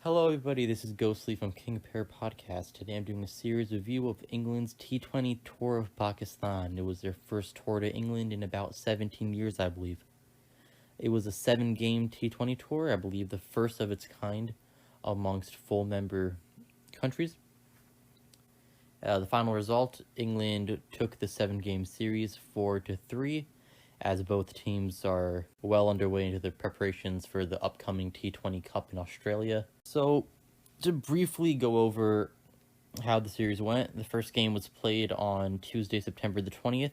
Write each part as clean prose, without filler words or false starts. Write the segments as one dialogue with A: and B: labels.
A: Hello everybody, this is Ghostly from King Pear Podcast. Today I'm doing a series review of England's T20 tour of Pakistan. It was their first tour to England in about 17 years, I believe. It was a 7-game T20 tour, I believe the first of its kind amongst full member countries. The final result, England took the 7-game series 4-3, as both teams are well underway into their preparations for the upcoming T20 Cup in Australia. So, to briefly go over how the series went, the first game was played on Tuesday, September the 20th,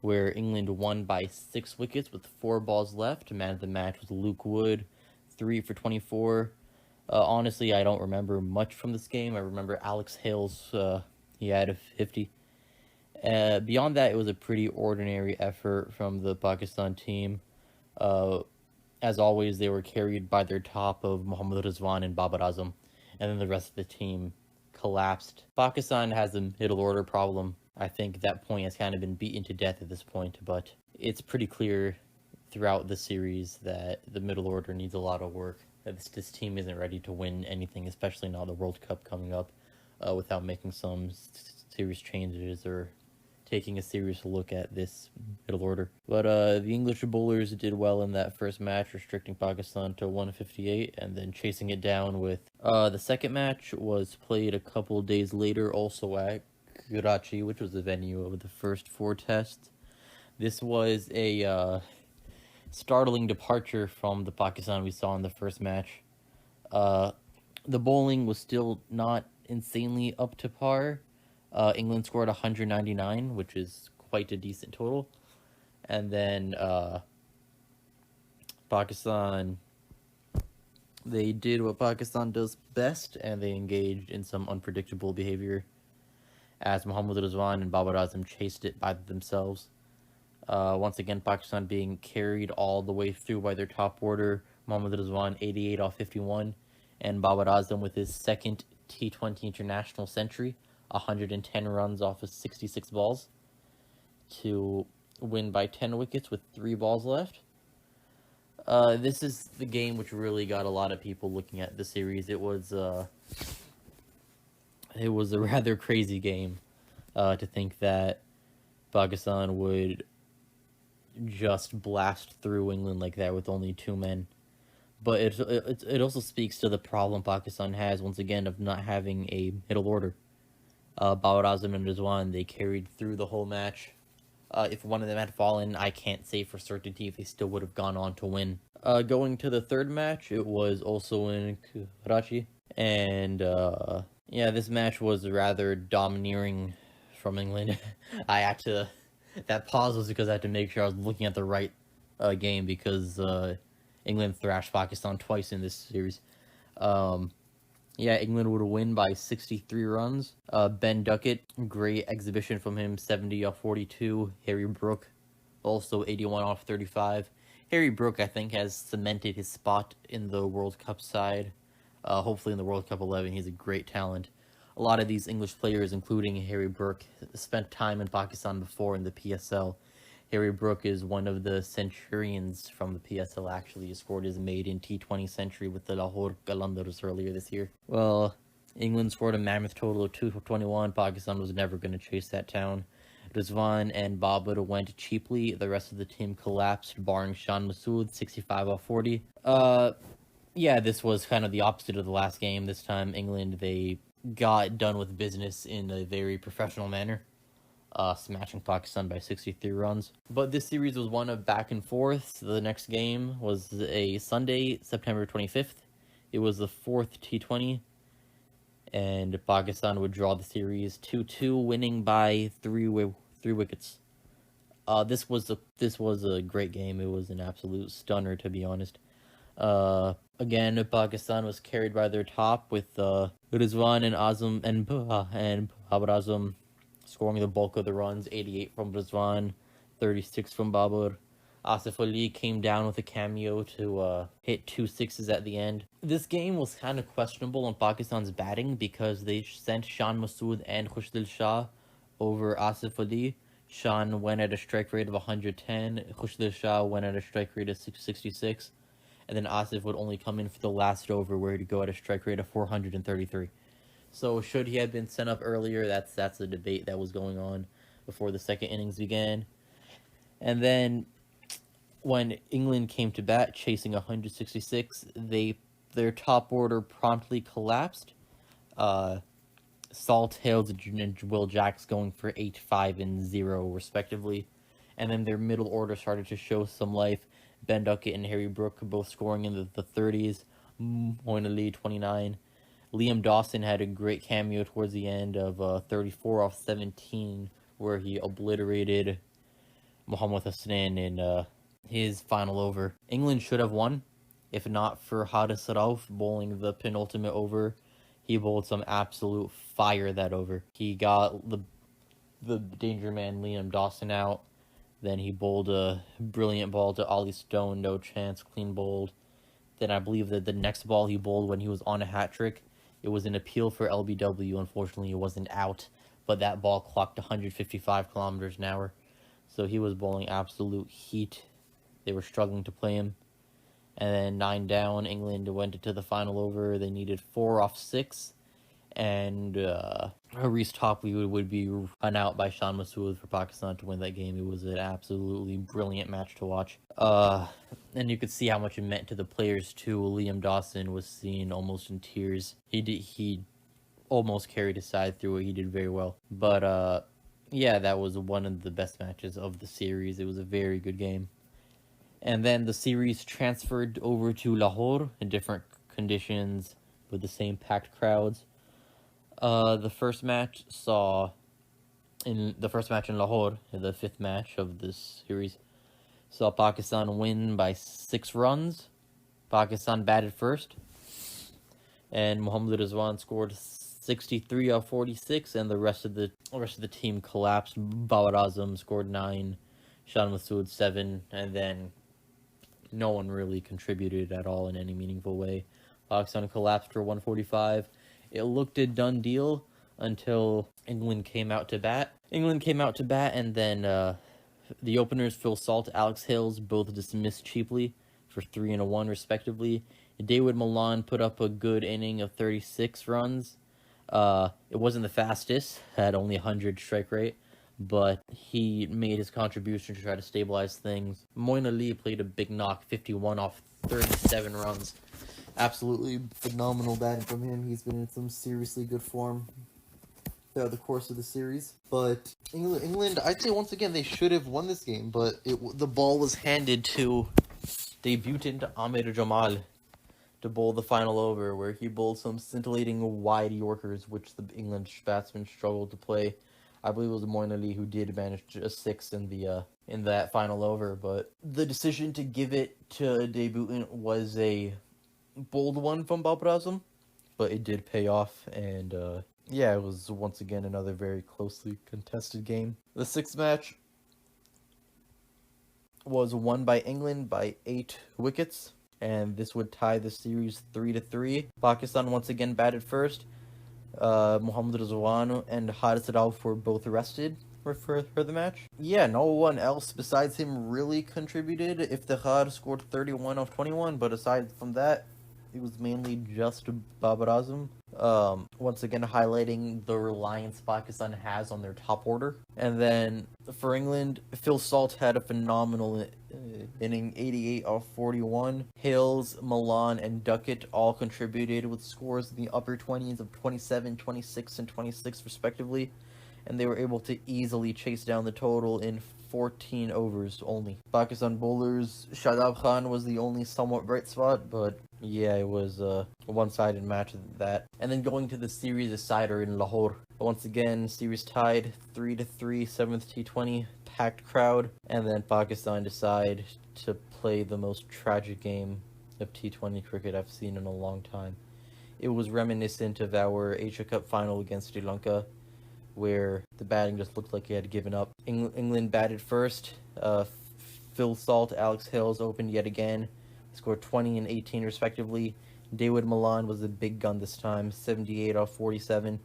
A: where England won by 6 wickets with 4 balls left. Man of the match was Luke Wood, 3 for 24. Honestly, I don't remember much from this game. I remember Alex Hales, he had a 50. Beyond that, it was a pretty ordinary effort from the Pakistan team. As always, they were carried by their top of Mohammad Rizwan and Babar Azam, and then the rest of the team collapsed. Pakistan has a middle order problem. I think that point has kind of been beaten to death at this point, but it's pretty clear throughout the series that the middle order needs a lot of work. That this team isn't ready to win anything, especially now the World Cup coming up, without making some serious changes or taking a serious look at this middle order. But the English bowlers did well in that first match, restricting Pakistan to 158 and then chasing it down with... the second match was played a couple days later, also at Karachi, which was the venue of the first 4 tests. This was a startling departure from the Pakistan we saw in the first match. The bowling was still not insanely up to par. England scored 199, which is quite a decent total. And then Pakistan, they did what Pakistan does best, and they engaged in some unpredictable behavior as Mohammad Rizwan and Babar Azam chased it by themselves. Once again, Pakistan being carried all the way through by their top order, Mohammad Rizwan 88 off 51, and Babar Azam with his second T20 international century, 110 runs off of 66 balls to win by 10 wickets with 3 balls left. This is the game which really got a lot of people looking at the series. It was a rather crazy game to think that Pakistan would just blast through England like that with only 2 men. But it also speaks to the problem Pakistan has, once again, of not having a middle order. Babar Azam and Rizwan, they carried through the whole match. If one of them had fallen, I can't say for certainty if they still would have gone on to win. Going to the third match, it was also in Karachi. And, yeah, this match was rather domineering from England. I had to... That pause was because I had to make sure I was looking at the right game, because England thrashed Pakistan twice in this series. Yeah, England would win by 63 runs. Ben Duckett, great exhibition from him, 70 off 42. Harry Brook, also 81 off 35. Harry Brook, I think, has cemented his spot in the World Cup side. Hopefully in the World Cup 11, he's a great talent. A lot of these English players, including Harry Brook, spent time in Pakistan before in the PSL. Harry Brook is one of the centurions from the PSL, actually. He scored his maiden T20 century with the Lahore Qalandars earlier this year. Well, England scored a mammoth total of 221. Pakistan was never going to chase that down. Rizwan and Babar went cheaply. The rest of the team collapsed, barring Shan Masood, 65 off 40. Yeah, this was kind of the opposite of the last game. This time, England, they got done with business in a very professional manner. Smashing Pakistan by 63 runs. But this series was one of back and forth. The next game was a Sunday, September 25th. It was the 4th T20, and Pakistan would draw the series 2-2, winning by 3 wickets. This was a great game. It was an absolute stunner, to be honest. Again, Pakistan was carried by their top with Rizwan and Azam and Babar Azam scoring the bulk of the runs, 88 from Rizwan, 36 from Babar. Asif Ali came down with a cameo to hit 2 sixes at the end. This game was kind of questionable on Pakistan's batting because they sent Shan Masood and Khushdil Shah over Asif Ali. Shan went at a strike rate of 110, Khushdil Shah went at a strike rate of 66. and then Asif would only come in for the last over where he'd go at a strike rate of 433. So should he have been sent up earlier? That's the debate that was going on before the second innings began. And then when England came to bat, chasing 166, their top order promptly collapsed. Salt, Hales, and Will Jacks going for 8, 5, and 0 respectively. And then their middle order started to show some life. Ben Duckett and Harry Brook both scoring in the 30s. Moina Lee, 29. Liam Dawson had a great cameo towards the end of 34 off 17, where he obliterated Mohammad Hassan in his final over. England should have won, if not for Haris Rauf bowling the penultimate over. He bowled some absolute fire that over. He got the danger man Liam Dawson out. Then he bowled a brilliant ball to Ollie Stone, no chance, clean bowled. Then I believe that the next ball he bowled when he was on a hat trick, it was an appeal for LBW. Unfortunately, it wasn't out, but that ball clocked 155 kilometers an hour. So he was bowling absolute heat. They were struggling to play him. And then 9 down, England went into the final over. They needed 4 off 6. And Reece Topley would be run out by Shan Masood for Pakistan to win that game. It was an absolutely brilliant match to watch. And you could see how much it meant to the players too. Liam Dawson was seen almost in tears. He almost carried his side through it. He did very well. But yeah, that was one of the best matches of the series. It was a very good game. And then the series transferred over to Lahore in different conditions with the same packed crowds. The first match in Lahore, the 5th match of this series, saw Pakistan win by 6 runs. Pakistan batted first, and Mohammad Rizwan scored 63 off 46, and the rest of the team collapsed. Babar Azam scored 9, Shan Masood 7, and then no one really contributed at all in any meaningful way. Pakistan collapsed for 145. It looked a done deal until England came out to bat. And then the openers, Phil Salt, Alex Hales, both dismissed cheaply for 3 and a 1 respectively. Dawood Malan put up a good inning of 36 runs. It wasn't the fastest, had only 100 strike rate, but he made his contribution to try to stabilize things. Moina Lee played a big knock, 51 off 37 runs. Absolutely phenomenal batting from him. He's been in some seriously good form throughout the course of the series. But England, I'd say once again, they should have won this game, but the ball was handed to debutant Amir Jamal to bowl the final over, where he bowled some scintillating wide Yorkers, which the England batsmen struggled to play. I believe it was Moina Lee who did manage a 6 in that final over, but the decision to give it to a debutant was a bold one from Babar Azam, but it did pay off, and yeah, it was once again another very closely contested game. The 6th match was won by England by 8 wickets, and this would tie the series 3-3. Pakistan once again batted first. Mohammad Rizwan and Haris Rauf were both arrested for the match. Yeah, no one else besides him really contributed. Iftikhar scored 31 off 21, but aside from that, it was mainly just Babar Azam. Once again highlighting the reliance Pakistan has on their top order. And then for England, Phil Salt had a phenomenal inning, 88 off 41. Hales, Malan, and Duckett all contributed with scores in the upper 20s of 27, 26, and 26 respectively. And they were able to easily chase down the total in 14 overs only. Pakistan bowlers, Shadab Khan was the only somewhat bright spot, but yeah, it was a one-sided match of that. And then going to the series decider in Lahore. Once again, series tied 3-3, 7th T20, packed crowd, and then Pakistan decide to play the most tragic game of T20 cricket I've seen in a long time. It was reminiscent of our Asia Cup final against Sri Lanka, where the batting just looked like it had given up. England batted first. Phil Salt, Alex Hales opened yet again. Scored 20 and 18 respectively. Dawood Malan was the big gun this time, 78 off 47.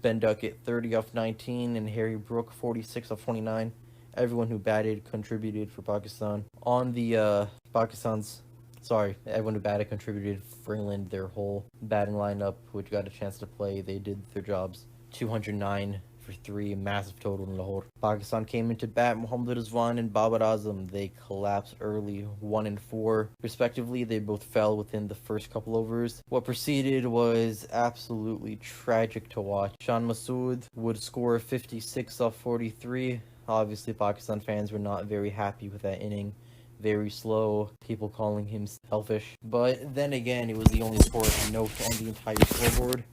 A: Ben Duckett, 30 off 19, and Harry Brook, 46 off 29. Everyone who batted contributed for Pakistan. On the Pakistan's Sorry, everyone who batted contributed for England. Their whole batting lineup, which got a chance to play, they did their jobs. 209 for 3, massive total in Lahore. Pakistan came into bat, Mohammad Rizwan and Babar Azam. They collapsed early, 1 and 4 respectively. They both fell within the first couple overs. What proceeded was absolutely tragic to watch. Shan Masood would score 56 off 43. Obviously, Pakistan fans were not very happy with that inning. Very slow, people calling him selfish. But then again, it was the only score of note on the entire scoreboard.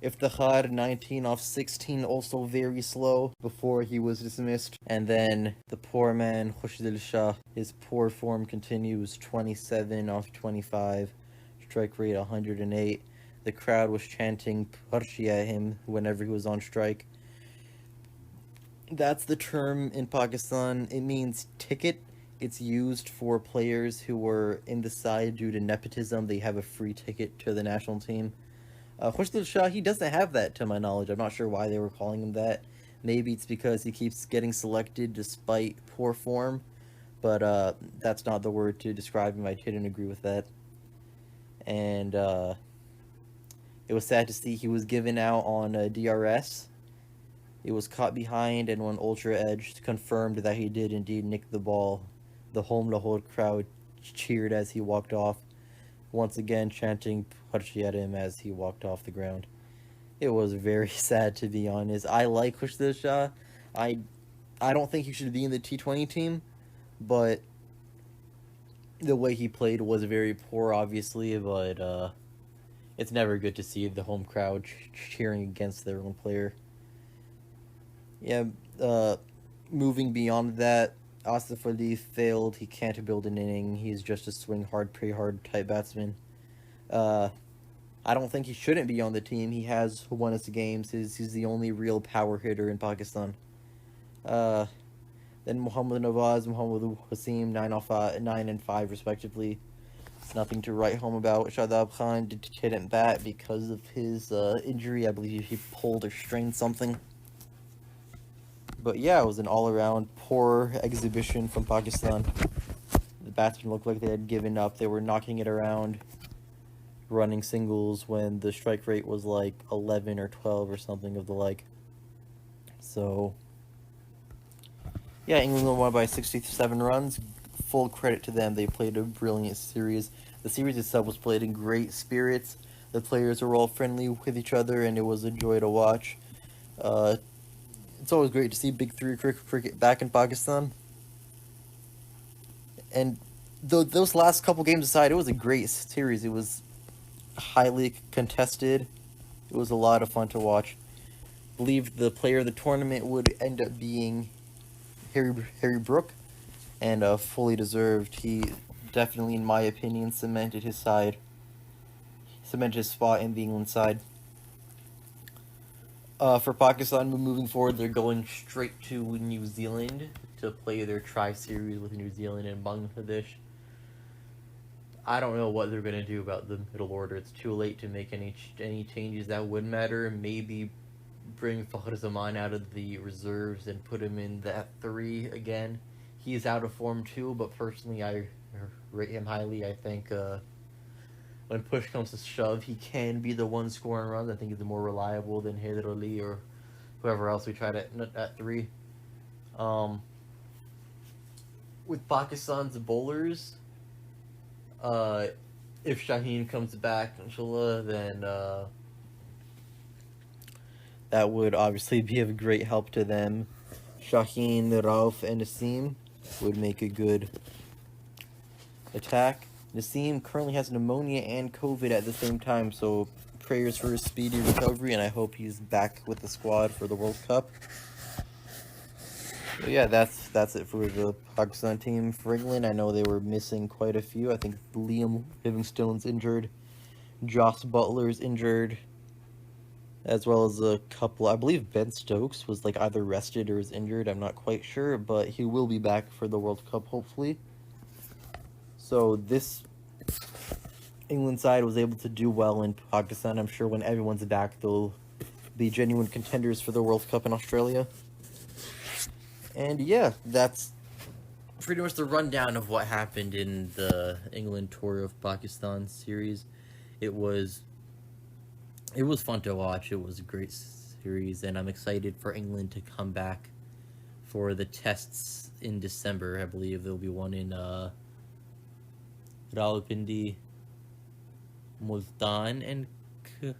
A: Iftikhar, 19 off 16, also very slow before he was dismissed. And then the poor man, Khushdil Shah, his poor form continues, 27 off 25, strike rate 108. The crowd was chanting Parchi at him whenever he was on strike. That's the term in Pakistan. It means ticket. It's used for players who were in the side due to nepotism. They have a free ticket to the national team. Khushdil Shah, he doesn't have that to my knowledge. I'm not sure why they were calling him that. Maybe it's because he keeps getting selected despite poor form. But that's not the word to describe him. I didn't agree with that. And it was sad to see he was given out on DRS. It was caught behind, and when Ultra Edge confirmed that he did indeed nick the ball, the home Lahore crowd cheered as he walked off, once again chanting Parchi at him as he walked off the ground. It was very sad, to be honest. I like Khushdil Shah. I don't think he should be in the T20 team, but the way he played was very poor, obviously, but it's never good to see the home crowd cheering against their own player. Yeah, moving beyond that, Asif Ali failed. He can't build an inning. He's just a swing hard, pray hard type batsman. I don't think he shouldn't be on the team. He has won us games. He's the only real power hitter in Pakistan. Then Muhammad Nawaz, Muhammad Wasim, 9 and 5 respectively. Nothing to write home about. Shadab Khan didn't bat because of his injury. I believe he pulled or strained something. But yeah, it was an all-around poor exhibition from Pakistan. The batsmen looked like they had given up. They were knocking it around, running singles when the strike rate was like 11 or 12 or something of the like. So, yeah, England won by 67 runs. Full credit to them. They played a brilliant series. The series itself was played in great spirits. The players were all friendly with each other, and it was a joy to watch. It's always great to see Big Three cricket back in Pakistan. And those last couple games aside, it was a great series. It was highly contested. It was a lot of fun to watch. I believe the player of the tournament would end up being Harry Brook, and fully deserved. He definitely, in my opinion, cemented his spot in the England side. For Pakistan, moving forward, they're going straight to New Zealand to play their tri-series with New Zealand and Bangladesh. I don't know what they're going to do about the middle order. It's too late to make any changes that would matter. Maybe bring Fakhar Zaman out of the reserves and put him in that 3 again. He's out of form too, but personally I rate him highly. I think when push comes to shove, he can be the one scoring runs. I think he's more reliable than Haider Ali or whoever else we tried at 3. With Pakistan's bowlers, if Shaheen comes back, inshallah, then that would obviously be of great help to them. Shaheen, Rauf, and Naseem would make a good attack. Naseem currently has pneumonia and COVID at the same time, so prayers for his speedy recovery, and I hope he's back with the squad for the World Cup. But yeah, that's it for the Pakistan team. For England, I know they were missing quite a few. I think Liam Livingstone's injured, Joss Butler's injured, as well as a couple. I believe Ben Stokes was like either rested or is injured. I'm not quite sure, but he will be back for the World Cup, hopefully. So this England side was able to do well in Pakistan. I'm sure when everyone's back, they'll be genuine contenders for the World Cup in Australia. And yeah, that's pretty much the rundown of what happened in the England tour of Pakistan series. It was fun to watch. It was a great series, and I'm excited for England to come back for the tests in December. I believe there'll be one in Rawalpindi, Multan, and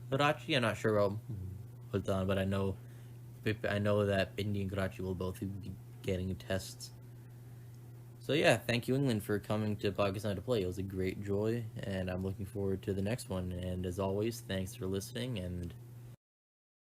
A: Karachi. I'm not sure about Multan, but I know that Pindi and Karachi will both be getting tests. So yeah, thank you England for coming to Pakistan to play. It was a great joy, and I'm looking forward to the next one. And as always, thanks for listening, and